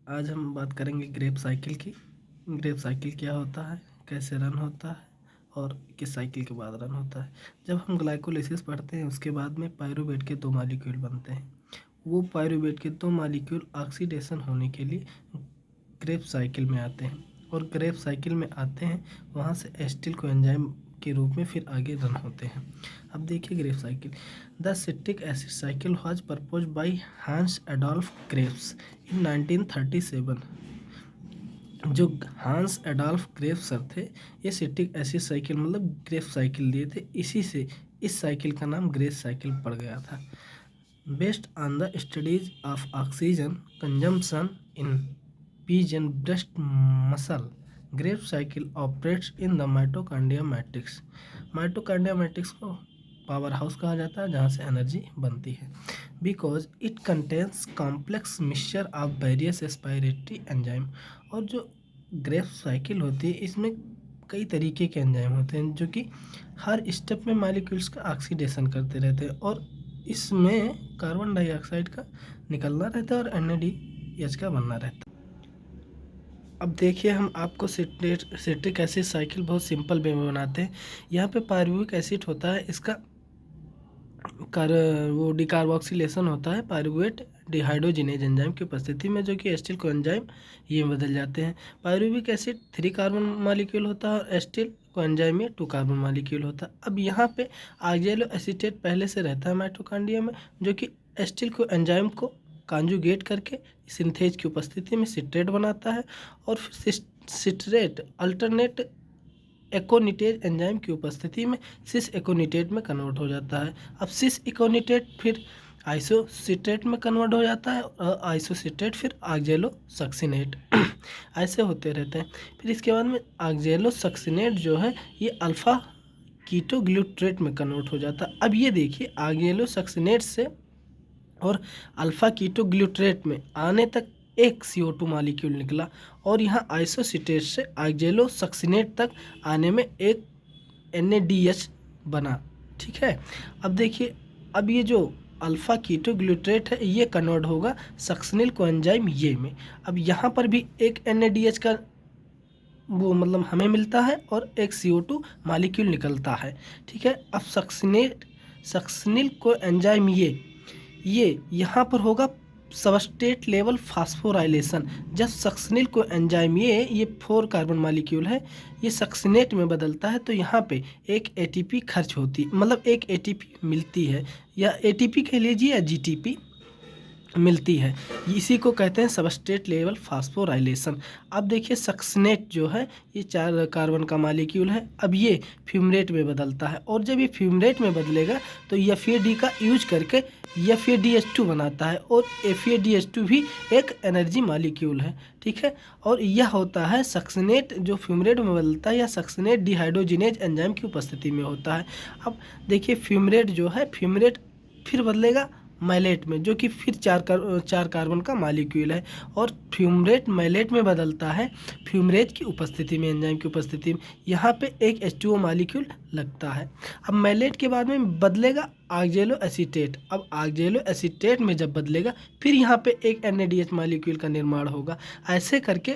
आज हम बात करेंगे ग्रेप साइकिल की। ग्रेप साइकिल क्या होता है, कैसे रन होता है और किस साइकिल के बाद रन होता है। जब हम ग्लाइकोलिसिस पढ़ते हैं उसके बाद में पायरुवेट के 2 मॉलिक्यूल बनते हैं। वो पायरुवेट के 2 मॉलिक्यूल ऑक्सीडेशन होने के लिए ग्रेप साइकिल में आते हैं और ग्रेप साइकिल में आते हैं वहाँ से एस्टिल कोएंजाइम के रूप में फिर आगे रन होते हैं। अब देखिए Krebs cycle. The citric acid cycle was propose by Hans Adolf Krebs in 1937। जो हांस एडोल्फ क्रेब्स सर थे, ये सिट्रिक एसिड साइकिल मतलब ग्रेप साइकिल दिए थे। इसी से इस साइकिल का नाम ग्रेप साइकिल पड़ गया था। Based on the studies of oxygen consumption in pigeon breast muscle, Krebs cycle operates in the mitochondria matrix. Mitochondria matrix को पावर हाउस कहा जाता है जहाँ से एनर्जी बनती है। Because it contains complex mixture of various respiratory enzyme. और जो ग्रेप साइकिल होती है इसमें कई तरीके के एंजाइम होते हैं जो कि हर स्टेप में मॉलिक्यूल्स का ऑक्सीडेशन करते रहते हैं और इसमें कार्बन डाइऑक्साइड का निकलना रहता है और NADH का बनना रहता है। अब देखिए हम आपको सिट्रिक एसिड साइकिल बहुत सिंपल वे में बनाते हैं। यहाँ पे पायरुविक एसिड होता है, इसका वो डिकार्बोक्सिलेशन होता है पायरुवेट डिहाइड्रोजिनेज एंजाइम की उपस्थिति में, जो कि एस्टिल कोएंजाइम ये बदल जाते हैं। पायरुविक एसिड 3 कार्बन मॉलिक्यूल होता है और एस्टिल कोएंजाइम में 2 कार्बन मॉलिक्यूल होता है। अब यहाँ पे ऑक्जेलो एसीटेट पहले से रहता है माइटोकॉन्ड्रिया में, जो कि एस्टिल कोएंजाइम को कॉन्जुगेट करके सिंथेज की उपस्थिति में सिट्रेट बनाता है और फिर सिट्रेट अल्टरनेट एकोनिटेज एंजाइम की उपस्थिति में सिस एकोनिटेट में कन्वर्ट हो जाता है। अब सिस एकोनिटेट फिर आइसोसिट्रेट में कन्वर्ट हो जाता है और आइसोसिट्रेट फिर ऑक्जेलो सक्सिनेट ऐसे होते रहते हैं। फिर इसके बाद में ऑक्जेलो सक्सिनेट जो है ये अल्फ़ा कीटो ग्लूट्रेट में कन्वर्ट हो जाता है। अब ये देखिए ऑक्जेलो सक्सिनेट से और अल्फ़ा कीटो ग्लूट्रेट में आने तक एक CO2 मॉलिक्यूल निकला और यहाँ आइसोसिटेट से ऑक्जेलो सक्सिनेट तक आने में एक NADH बना। ठीक है, अब देखिए अब ये जो अल्फ़ा कीटो ग्लूट्रेट है ये कन्वर्ट होगा सक्सिनिल कोएंजाइम ये में। अब यहाँ पर भी एक NADH का वो मतलब हमें मिलता है और एक CO2 मॉलिक्यूल निकलता है। ठीक है, अब सक्सिनिल कोएंजाइम ये यहाँ पर होगा सबस्ट्रेट लेवल फास्फोराइलेशन। जब सक्सिनिल को एंजाइम ये 4 कार्बन मॉलिक्यूल है, ये सक्सिनेट में बदलता है तो यहाँ पे एक ATP खर्च होती है, मतलब एक ATP मिलती है, या ATP कह लीजिए या GTP मिलती है। इसी को कहते हैं सबस्ट्रेट लेवल फास्फोराइलेशन। अब देखिए सक्सिनेट जो है ये 4 कार्बन का मॉलिक्यूल है। अब ये फ्यूमरेट में बदलता है और जब ये फ्यूमरेट में बदलेगा तो FAD का यूज करके FADH2 बनाता है और FADH2 भी एक एनर्जी मॉलिक्यूल है। ठीक है, और यह होता है सक्सिनेट जो फ्यूमरेट में बदलता है या सक्सिनेट डिहाइड्रोजिनेज एंजाइम की उपस्थिति में होता है। अब देखिए फ्यूमरेट जो है फ्यूमरेट फिर बदलेगा मैलेट में, जो कि फिर 4 कार्बन का मॉलिक्यूल है और फ्यूमरेट मैलेट में बदलता है फ्यूमरेज की उपस्थिति में, एंजाइम की उपस्थिति में। यहाँ पे एक H2O मॉलिक्यूल लगता है। अब मैलेट के बाद में बदलेगा ऑक्जेलो एसीटेट। अब ऑक्जेलो एसीटेट में जब बदलेगा फिर यहाँ पे एक NADH मॉलिक्यूल का निर्माण होगा। ऐसे करके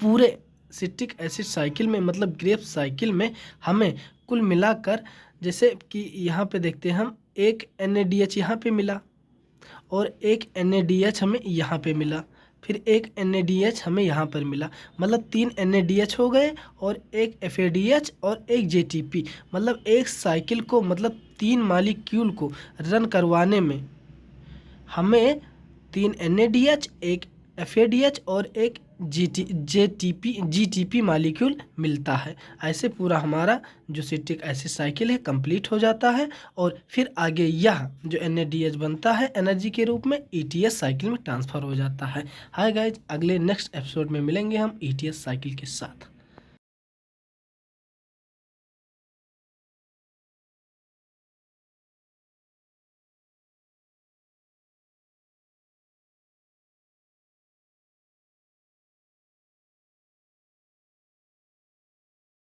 पूरे सिट्रिक एसिड साइकिल में मतलब ग्रेप साइकिल में हमें कुल मिलाकर, जैसे कि यहाँ पे देखते हैं हम, एक NADH यहाँ पे मिला और एक NADH हमें यहाँ पे मिला, फिर एक NADH हमें यहाँ पर मिला, मतलब 3 NADH हो गए और एक FADH और एक JTP। मतलब एक साइकिल को मतलब 3 मॉलिक्यूल को रन करवाने में हमें 3 NADH, एक FADH और एक GTP मॉलिक्यूल मिलता है। ऐसे पूरा हमारा जो सिट्रिक एसिड साइकिल है कंप्लीट हो जाता है और फिर आगे यह जो NADH बनता है एनर्जी के रूप में ETS साइकिल में ट्रांसफ़र हो जाता है। हाय गाइज, अगले नेक्स्ट एपिसोड में मिलेंगे हम ETS साइकिल के साथ।